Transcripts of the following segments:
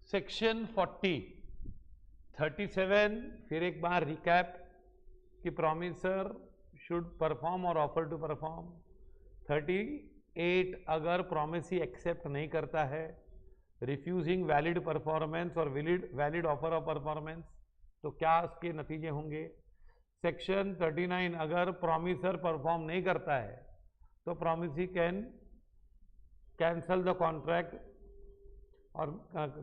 Section 37 फिर एक बार recap कि प्रॉमिसर शुड परफॉर्म और ऑफर टू परफॉर्म। 38 अगर प्रॉमिसी एक्सेप्ट नहीं करता है, रिफ्यूजिंग वैलिड परफॉर्मेंस और वैलिड ऑफर ऑफ परफॉर्मेंस, तो क्या उसके नतीजे होंगे। सेक्शन 39 अगर प्रॉमिसर परफॉर्म नहीं करता है तो promisee can cancel the contract और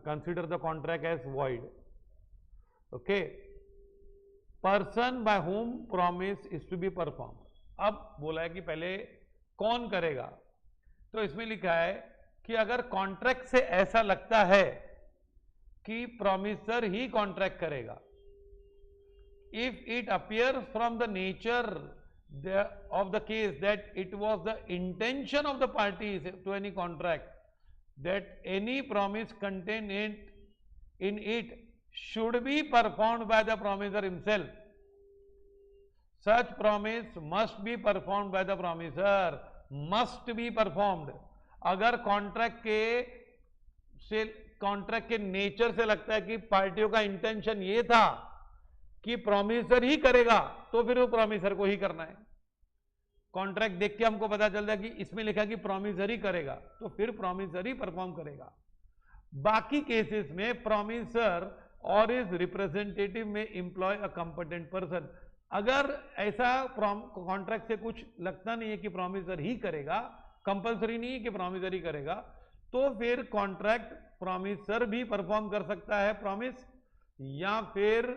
consider the contract as void. Okay, person by whom promise is to be perform. अब बोला है कि पहले कौन करेगा, तो इसमें लिखा है कि अगर कॉन्ट्रैक्ट से ऐसा लगता है कि प्रॉमिसर ही कॉन्ट्रैक्ट करेगा, if it appears from the nature of the case that it was the intention of the parties to any contract that any promise contained in it should be performed by the promiser himself, such promise must be performed by the promiser, must be performed। अगर contract के nature से लगता है कि पार्टियों का intention ये था कि प्रॉमिसर ही करेगा, तो फिर वो प्रॉमिसर को ही करना है। कॉन्ट्रैक्ट देख के हमको पता चलता है कि इसमें लिखा कि प्रॉमिसर ही करेगा, तो फिर प्रॉमिसर ही परफॉर्म करेगा। बाकी केसेस में प्रॉमिसर और इज रिप्रेजेंटेटिव में एम्प्लॉय अ कंपिटेंट पर्सन। अगर ऐसा कॉन्ट्रैक्ट से कुछ लगता नहीं है कि प्रॉमिसर ही करेगा, कंपल्सरी नहीं है कि प्रॉमिसर ही करेगा, तो फिर कॉन्ट्रैक्ट प्रॉमिसर भी परफॉर्म कर सकता है प्रॉमिस, या फिर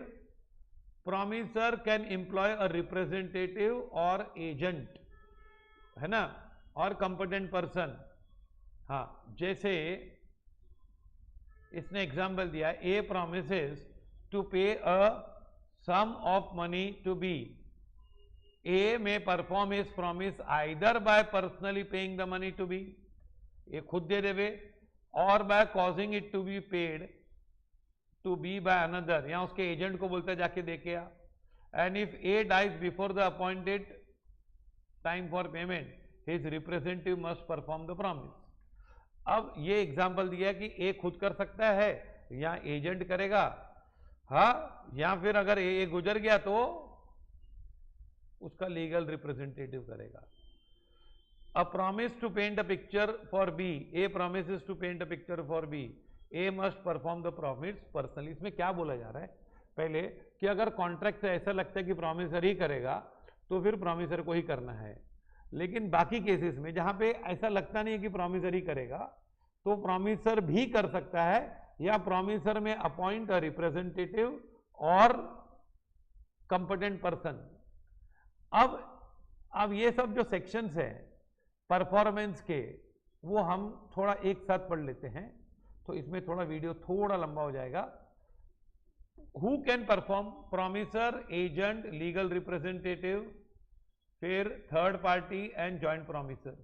promisor can employ a representative और एजेंट, है ना, और कंपिटेंट पर्सन। हाँ, जैसे इसने एग्जाम्पल दिया, ए promises to pay a sum of money to B, A may perform his promise either by personally paying the money to B, A खुद दे देवे, और by causing it to be paid to B by another, या उसके agent को बोलता है जाके देके आ। And if A dies before the appointed time for payment, his representative must perform the promise. अब ये एग्जांपल दिया कि ए खुद कर सकता है या एजेंट करेगा, हाँ, या फिर अगर ए गुजर गया तो उसका लीगल रिप्रेजेंटेटिव करेगा। A promise to paint a picture for B, A promises to paint a picture for B, A must perform the promise personally. इसमें क्या बोला जा रहा है, पहले कि अगर कॉन्ट्रैक्ट से ऐसा लगता है कि प्रॉमिसर ही करेगा, तो फिर प्रॉमिसर को ही करना है। लेकिन बाकी केसेस में जहां पे ऐसा लगता नहीं है कि प्रॉमिसर ही करेगा, तो प्रॉमिसर भी कर सकता है, या प्रॉमिसर में अपॉइंट अ रिप्रेजेंटेटिव और कंपिटेंट पर्सन। अब ये सब जो सेक्शंस हैं परफॉर्मेंस के, वो हम थोड़ा एक साथ पढ़ लेते हैं, तो इसमें थोड़ा वीडियो थोड़ा लंबा हो जाएगा। Who can perform, promisor, agent, legal representative, फिर third party and joint promisor.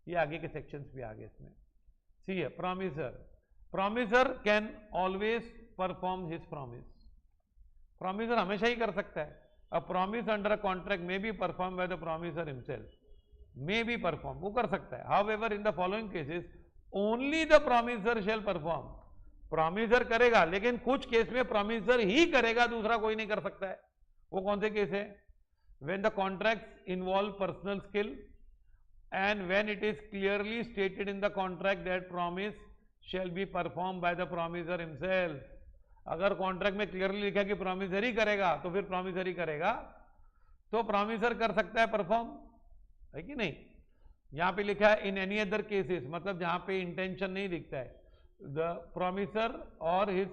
ये आगे के सेक्शंस भी आगे इसमें। सी है promisor can always perform his promise, promisor हमेशा ही कर सकता है। A promise under a contract may be perform by the promisor himself, may be perform, वो कर सकता है। However in the following cases only the promisor shall perform, promisor करेगा, लेकिन कुछ केस में प्रॉमिसर ही करेगा, दूसरा कोई नहीं कर सकता है। वो कौन से केस है, when the contracts involve personal skill and when it is clearly stated in the contract that promise shall be performed by the promiser himself। अगर कॉन्ट्रैक्ट में क्लियरली लिखा कि प्रॉमिसर ही करेगा, तो फिर प्रॉमिसर ही करेगा, तो प्रॉमिसर कर सकता है परफॉर्म, है कि नहीं। यहां पे लिखा है इन एनी अदर केसेस, मतलब जहां पे इंटेंशन नहीं दिखता है, द प्रॉमिसर और हिज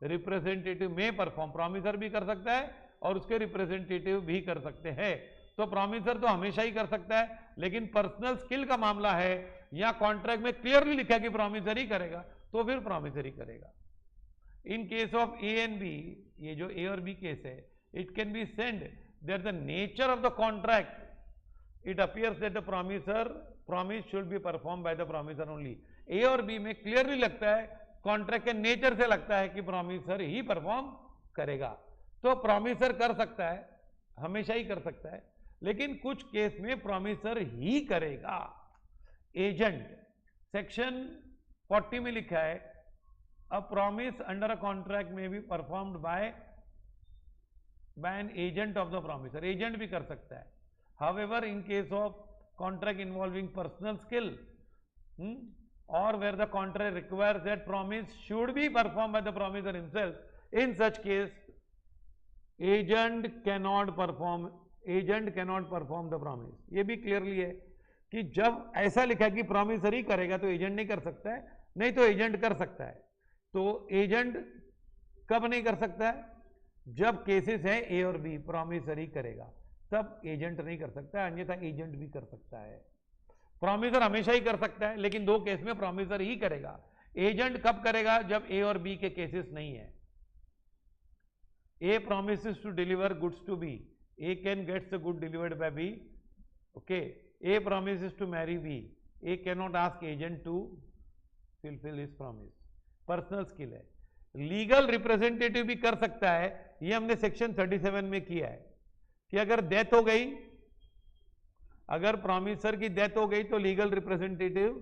रिप्रेजेंटेटिव में परफॉर्म, प्रॉमिसर भी कर सकता है और उसके रिप्रेजेंटेटिव भी कर सकते हैं। तो प्रॉमिसर तो हमेशा ही कर सकता है, लेकिन पर्सनल स्किल का मामला है, या कॉन्ट्रैक्ट में क्लियरली लिखा है कि प्रॉमिसर ही करेगा, तो फिर प्रॉमिसर ही करेगा। In case of A and B, ये जो ए और बी केस है, it can be said that the nature of the contract it appears that the promise should be performed by the promiser only। ए और B में clearly लगता है, contract के nature से लगता है कि प्रॉमिसर ही परफॉर्म करेगा, तो प्रॉमिसर कर सकता है, हमेशा ही कर सकता है, लेकिन कुछ केस में प्रॉमिसर ही करेगा। एजेंट, सेक्शन 40 में लिखा है A promise under a contract may be performed by an agent of the promisor. Agent भी कर सकता है. However, in case of contract involving personal skill, or where the contract requires that promise should be performed by the promisor himself, in such case, agent cannot perform the promise. ये भी clearly है कि जब ऐसा लिखा कि promisor ही करेगा तो agent नहीं कर सकता है, नहीं तो agent कर सकता है. तो agent कब नहीं कर सकता है? जब केसेस है ए और बी, प्रॉमिसर ही करेगा, तब एजेंट नहीं कर सकता है, अन्यथा एजेंट भी कर सकता है. प्रॉमिसर हमेशा ही कर सकता है, लेकिन दो केस में प्रॉमिसर ही करेगा. एजेंट कब करेगा? जब ए और बी के केसेस नहीं है. A promises to deliver goods to B, A can gets the good delivered by B. Okay. A promises to marry B, A can not ask agent to fulfil his promise. Personal skill है. Legal representative भी कर सकता है. ये हमने section 37 में किया है कि अगर डेथ हो गई, अगर प्रॉमिसर की डेथ हो गई तो लीगल रिप्रेजेंटेटिव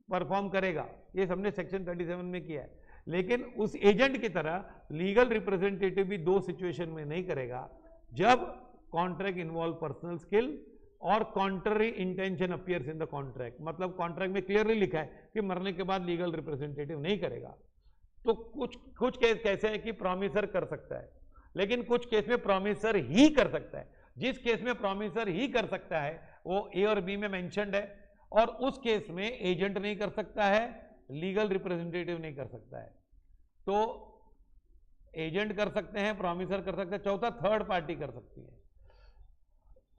परफॉर्म करेगा. ये हमने सेक्शन 37 में किया है. लेकिन उस एजेंट की तरह लीगल रिप्रेजेंटेटिव भी दो सिचुएशन में नहीं करेगा, जब कॉन्ट्रैक्ट इन्वॉल्व पर्सनल स्किल और contrary intention appears in the contract. मतलब कॉन्ट्रैक्ट में क्लियरली लिखा है कि मरने के बाद लीगल रिप्रेजेंटेटिव नहीं करेगा. तो कुछ केस कैसे हैं कि प्रॉमिसर कर सकता है, लेकिन कुछ केस में प्रॉमिसर ही कर सकता है. जिस केस में प्रॉमिसर ही कर सकता है वो ए और बी में मेंशन्ड है, और उस केस में एजेंट नहीं कर सकता है, लीगल रिप्रेजेंटेटिव नहीं कर सकता है. तो एजेंट कर सकते हैं, प्रॉमिसर कर सकते हैं, चौथा थर्ड पार्टी कर सकती है.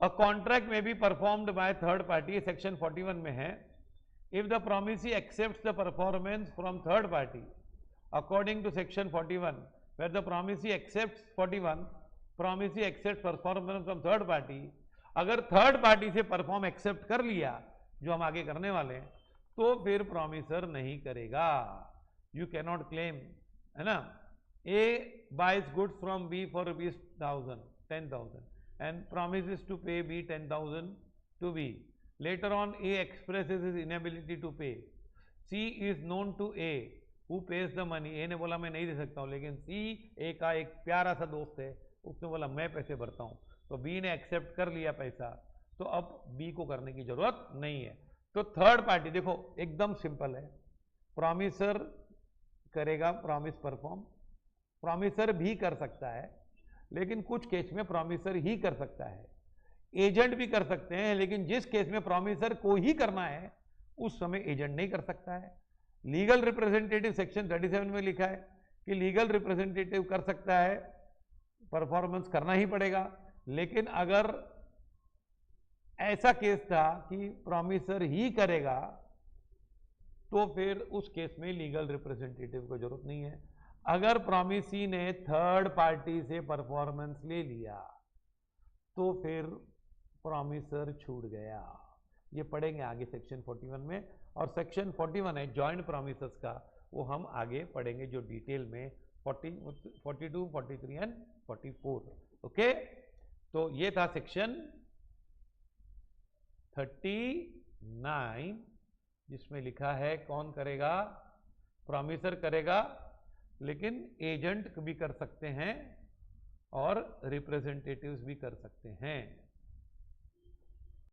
A contract may be performed by third party, section 41 में है. If the promisee accepts the performance from third party according to section 41, where the promisee accepts performance from third party. अगर third party से perform accept कर लिया, जो हम आगे करने वाले हैं, तो फिर प्रॉमिसर नहीं करेगा. यू कैन नॉट क्लेम, है ना. A buys goods from B for ₹10,000 and promises to pay B 10,000 to B. Later on, A expresses his inability to pay. C is known to A who pays the money. ए ने बोला मैं नहीं दे सकता हूँ, लेकिन सी ए का एक प्यारा सा दोस्त है, उसने बोला मैं पैसे भरता हूँ. तो बी ने एक्सेप्ट कर लिया पैसा, तो अब बी को करने की जरूरत नहीं है. तो थर्ड पार्टी देखो एकदम सिंपल है. प्रॉमिसर करेगा प्रॉमिस परफॉर्म, प्रॉमिसर भी कर सकता है, लेकिन कुछ केस में प्रॉमिसर ही कर सकता है. एजेंट भी कर सकते हैं, लेकिन जिस केस में प्रॉमिसर को ही करना है उस समय एजेंट नहीं कर सकता है. लीगल रिप्रेजेंटेटिव सेक्शन 37 में लिखा है कि लीगल रिप्रेजेंटेटिव कर सकता है, परफॉर्मेंस करना ही पड़ेगा. लेकिन अगर ऐसा केस था कि प्रॉमिसर ही करेगा, तो फिर उस केस में लीगल रिप्रेजेंटेटिव को जरूरत नहीं है. अगर प्रॉमिसी ने थर्ड पार्टी से परफॉर्मेंस ले लिया, तो फिर प्रॉमिसर छूट गया. ये पढ़ेंगे आगे सेक्शन 41 में. और सेक्शन 41 है जॉइंट प्रॉमिसेस का, वो हम आगे पढ़ेंगे जो डिटेल में 42, 43 एंड 44. ओके. तो ये था सेक्शन 39, जिसमें लिखा है कौन करेगा, प्रॉमिसर करेगा, लेकिन एजेंट भी कर सकते हैं और रिप्रेजेंटेटिव्स भी कर सकते हैं.